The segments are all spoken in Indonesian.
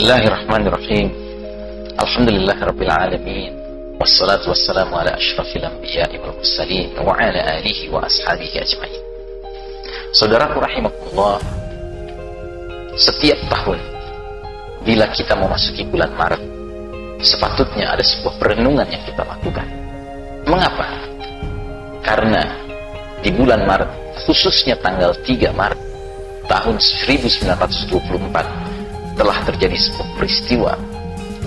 Bismillahirrahmanirrahim. Alhamdulillahirabbil alamin. Wassalatu wassalamu ala asyrafil anbiya'i wal mursalin wa ala alihi wa ashabihi ajmain. Saudaraku rahimakumullah, setiap tahun bila kita memasuki bulan Maret, sepatutnya ada sebuah perenungan yang kita lakukan. Mengapa? Karena di bulan Maret, khususnya tanggal 3 Maret tahun 1924, telah terjadi sebuah peristiwa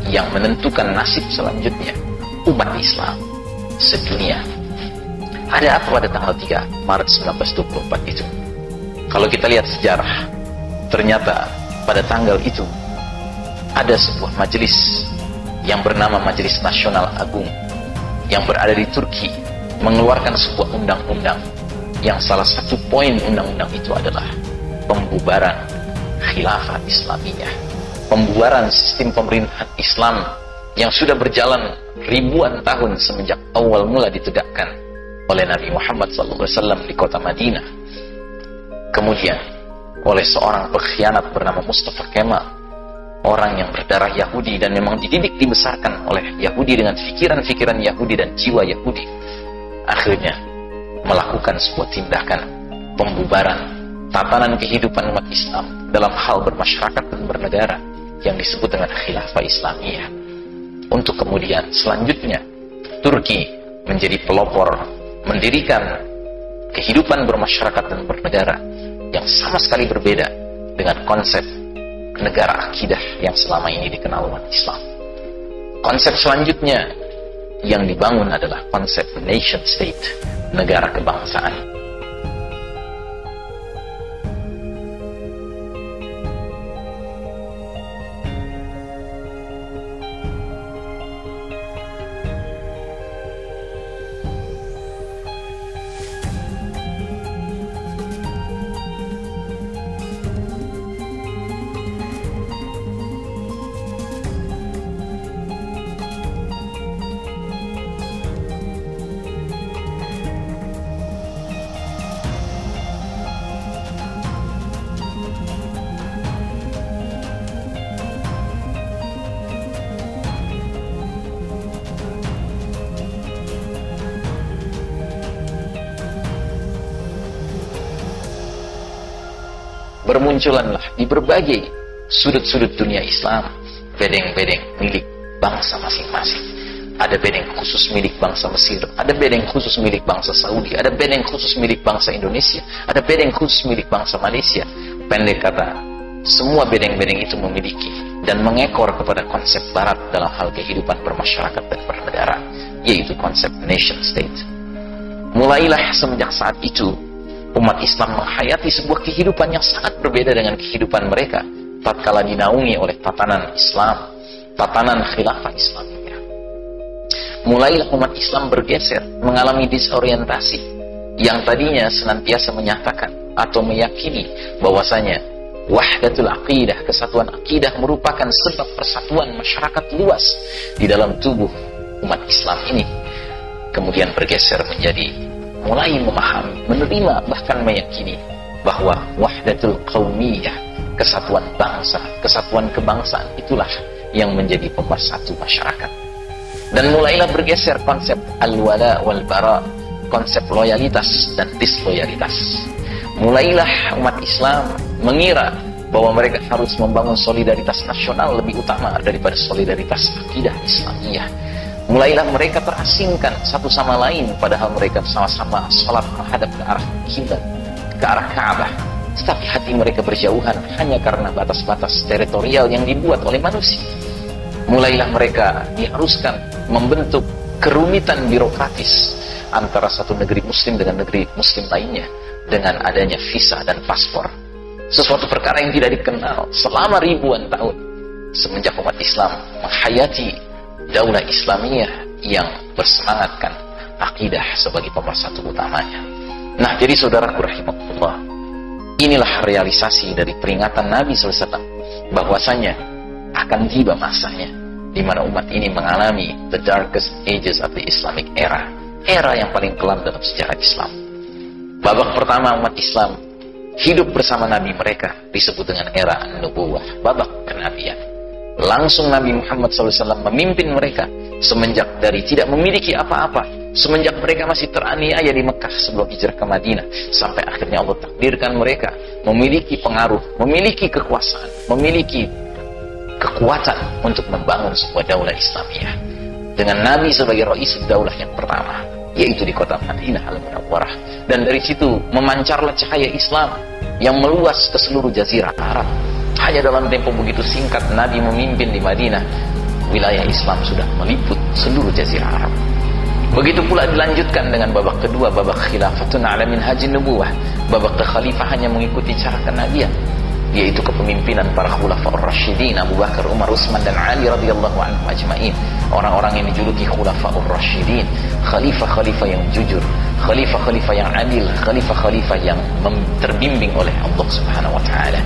yang menentukan nasib selanjutnya umat Islam sedunia. Ada apa pada tanggal 3 Maret 1924 itu? Kalau kita lihat sejarah, ternyata pada tanggal itu ada sebuah majelis yang bernama Majelis Nasional Agung yang berada di Turki mengeluarkan sebuah undang-undang yang salah satu poin undang-undang itu adalah pembubaran khilafah Islamiyah, pembubaran sistem pemerintahan Islam yang sudah berjalan ribuan tahun semenjak awal mula ditegakkan oleh Nabi Muhammad SAW di kota Madinah. Kemudian oleh seorang pengkhianat bernama Mustafa Kemal, orang yang berdarah Yahudi dan memang dididik dibesarkan oleh Yahudi dengan pikiran-pikiran Yahudi dan jiwa Yahudi, akhirnya melakukan sebuah tindakan pembubaran tatanan kehidupan umat Islam dalam hal bermasyarakat dan bernegara yang disebut dengan khilafah Islamiyah, untuk kemudian selanjutnya Turki menjadi pelopor mendirikan kehidupan bermasyarakat dan bernegara yang sama sekali berbeda dengan konsep negara akidah yang selama ini dikenal umat Islam. Konsep selanjutnya yang dibangun adalah konsep nation state, negara kebangsaan. Bermunculanlah di berbagai sudut-sudut dunia Islam bedeng-bedeng milik bangsa masing-masing. Ada bedeng khusus milik bangsa Mesir, ada bedeng khusus milik bangsa Saudi, ada bedeng khusus milik bangsa Indonesia, ada bedeng khusus milik bangsa Malaysia. Pendek kata, semua bedeng-bedeng itu memiliki dan mengekor kepada konsep barat dalam hal kehidupan bermasyarakat dan bernegara, yaitu konsep nation state. Mulailah semenjak saat itu umat Islam menghayati sebuah kehidupan yang sangat berbeda dengan kehidupan mereka tatkala dinaungi oleh tatanan Islam, tatanan khilafah Islamiyah. Mulailah umat Islam bergeser, mengalami disorientasi yang tadinya senantiasa menyatakan atau meyakini bahwasanya wahdatul aqidah, kesatuan akidah merupakan sebab persatuan masyarakat luas di dalam tubuh umat Islam ini, kemudian bergeser menjadi mulai memahami, menerima, bahkan meyakini bahwa wahdatul qaumiyah, kesatuan bangsa, kesatuan kebangsaan itulah yang menjadi pemersatu masyarakat. Dan mulailah bergeser konsep al-wala wal bara, konsep loyalitas dan disloyalitas. Mulailah umat Islam mengira bahwa mereka harus membangun solidaritas nasional lebih utama daripada solidaritas akidah Islamiyah. Mulailah mereka terasingkan satu sama lain, padahal mereka sama-sama sholat menghadap ke arah kiblat, ke arah Ka'bah. Tetapi hati mereka berjauhan hanya karena batas-batas teritorial yang dibuat oleh manusia. Mulailah mereka diharuskan membentuk kerumitan birokratis antara satu negeri muslim dengan negeri muslim lainnya dengan adanya visa dan paspor. Sesuatu perkara yang tidak dikenal selama ribuan tahun semenjak umat Islam menghayati daulah Islamiyah yang bersemangatkan akidah sebagai pemersatu utamanya. Nah, jadi saudaraku rahimakumullah, inilah realisasi dari peringatan Nabi SAW bahwasanya akan tiba masanya di mana umat ini mengalami the darkest ages of the Islamic era, era yang paling kelam dalam sejarah Islam. Babak pertama umat Islam hidup bersama Nabi mereka disebut dengan era Nubuwah, babak kenabian. Langsung Nabi Muhammad SAW memimpin mereka semenjak dari tidak memiliki apa-apa, semenjak mereka masih teraniaya di Mekah sebelum hijrah ke Madinah, sampai akhirnya Allah takdirkan mereka memiliki pengaruh, memiliki kekuasaan, memiliki kekuatan untuk membangun sebuah daulah Islamiyah dengan Nabi sebagai Ra'isul Daulah yang pertama, yaitu di kota Madinah Al-Munawwarah. Dan dari situ memancarlah cahaya Islam yang meluas ke seluruh jazirah Arab. Hanya dalam tempo begitu singkat Nabi memimpin di Madinah, wilayah Islam sudah meliput seluruh jazirah Arab. Begitu pula dilanjutkan dengan babak kedua, babak khilafatun ala minhajin nubuwah, babak kekhalifahan yang mengikuti cara kenabian, yaitu kepemimpinan para khulafaur rasyidin, Abu Bakar, Umar, Utsman dan Ali radhiyallahu anhum ajma'in. Orang-orang yang dijuluki khulafaur rasyidin, khalifah-khalifah yang jujur, khalifah-khalifah yang adil, khalifah-khalifah yang terbimbing oleh Allah Subhanahu wa taala.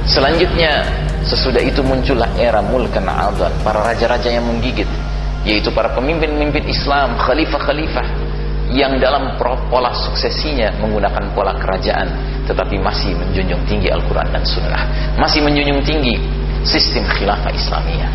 Selanjutnya, sesudah itu muncullah era mulkan adan, para raja-raja yang menggigit, yaitu para pemimpin-pemimpin Islam, khalifah-khalifah yang dalam pola suksesinya menggunakan pola kerajaan, tetapi masih menjunjung tinggi Al-Quran dan Sunnah, masih menjunjung tinggi sistem khilafah Islamiyah.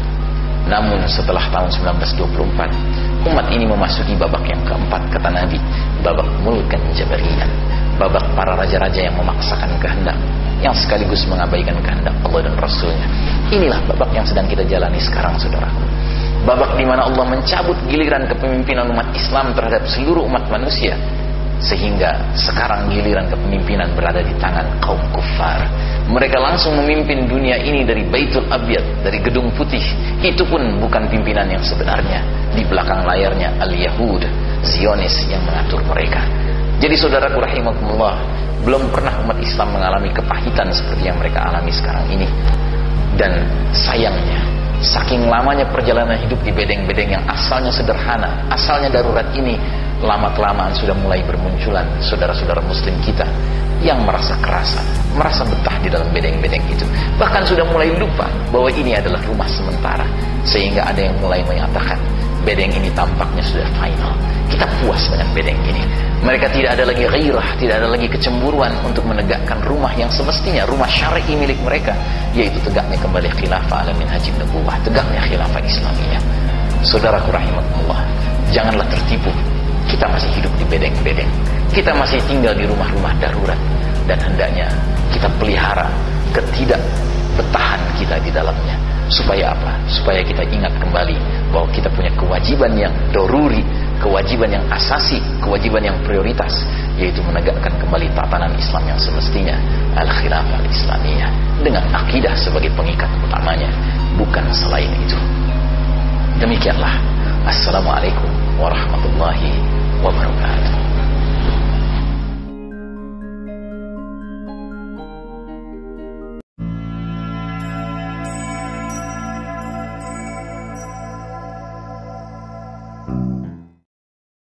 Namun setelah tahun 1924, umat ini memasuki babak yang keempat, kata Nabi, babak mulkan jabariyan, babak para raja-raja yang memaksakan kehendak, yang sekaligus mengabaikan kehendak Allah dan Rasulnya. Inilah babak yang sedang kita jalani sekarang, saudaraku. Babak di mana Allah mencabut giliran kepemimpinan umat Islam terhadap seluruh umat manusia, sehingga sekarang giliran kepemimpinan berada di tangan kaum kufar. Mereka langsung memimpin dunia ini dari Baitul Abyad, dari Gedung Putih. Itu pun bukan pimpinan yang sebenarnya. Di belakang layarnya Al-Yahud, Zionis yang mengatur mereka. Jadi saudaraku rahimakumullah, belum pernah umat Islam mengalami kepahitan seperti yang mereka alami sekarang ini. Dan sayangnya, saking lamanya perjalanan hidup di bedeng-bedeng yang asalnya sederhana, asalnya darurat ini, lama-kelamaan sudah mulai bermunculan saudara-saudara muslim kita yang merasa kerasan, merasa betah di dalam bedeng-bedeng itu. Bahkan sudah mulai lupa bahwa ini adalah rumah sementara. Sehingga ada yang mulai menyatakan, bedeng ini tampaknya sudah final, kita puas dengan bedeng ini. Mereka tidak ada lagi ghairah, tidak ada lagi kecemburuan untuk menegakkan rumah yang semestinya rumah syar'i milik mereka, yaitu tegaknya kembali khilafah ala minhajin nubuwah, tegaknya khilafah Islamiyah. Saudaraku rahimakumullah, janganlah tertipu. Kita masih hidup di bedeng-bedeng, kita masih tinggal di rumah-rumah darurat, dan hendaknya kita pelihara ketidakbetahan kita di dalamnya. Supaya apa? Supaya kita ingat kembali bahwa kita punya kewajiban yang doruri, kewajiban yang asasi, kewajiban yang prioritas, yaitu menegakkan kembali tatanan Islam yang semestinya, al-khilafah al-islamiyah, dengan akidah sebagai pengikat utamanya, bukan selain itu. Demikianlah. Assalamualaikum warahmatullahi wabarakatuh.